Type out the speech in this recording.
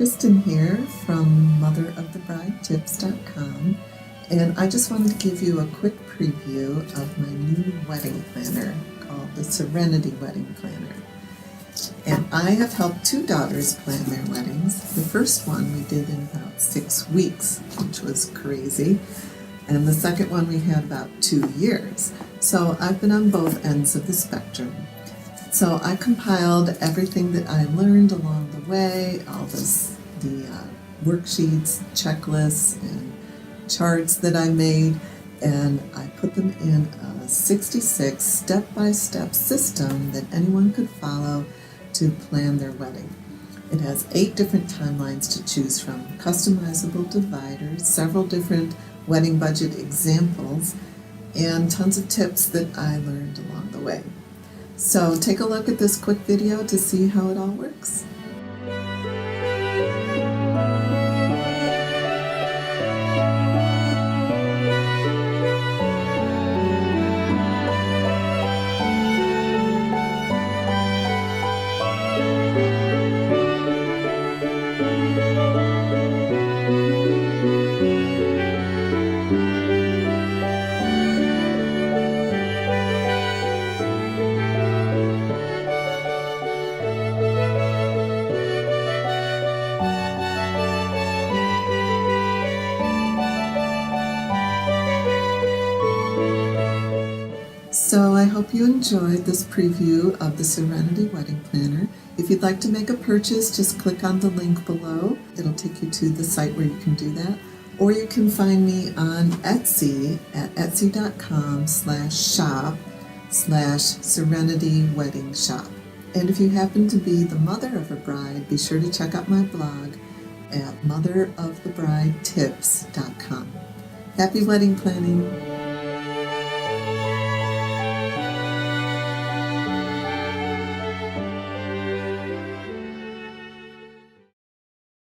Kristen here from motherofthebride.tips.com, and I just wanted to give you a quick preview of my new wedding planner called the Serenity Wedding Planner. And I have helped two daughters plan their weddings. The first one we did in about 6 weeks, which was crazy, and the second one we had about 2 years. So I've been on both ends of the spectrum. So I compiled everything that I learned along the way, all the worksheets, checklists, and charts that I made, and I put them in a 66 step-by-step system that anyone could follow to plan their wedding. It has 8 different timelines to choose from, customizable dividers, several different wedding budget examples, and tons of tips that I learned along the way. So take a look at this quick video to see how it all works. So I hope you enjoyed this preview of the Serenity Wedding Planner. If you'd like to make a purchase, just click on the link below. It'll take you to the site where you can do that. Or you can find me on Etsy at etsy.com/shop/Serenity Wedding Shop. And if you happen to be the mother of a bride, be sure to check out my blog at motherofthebridetips.com. Happy wedding planning!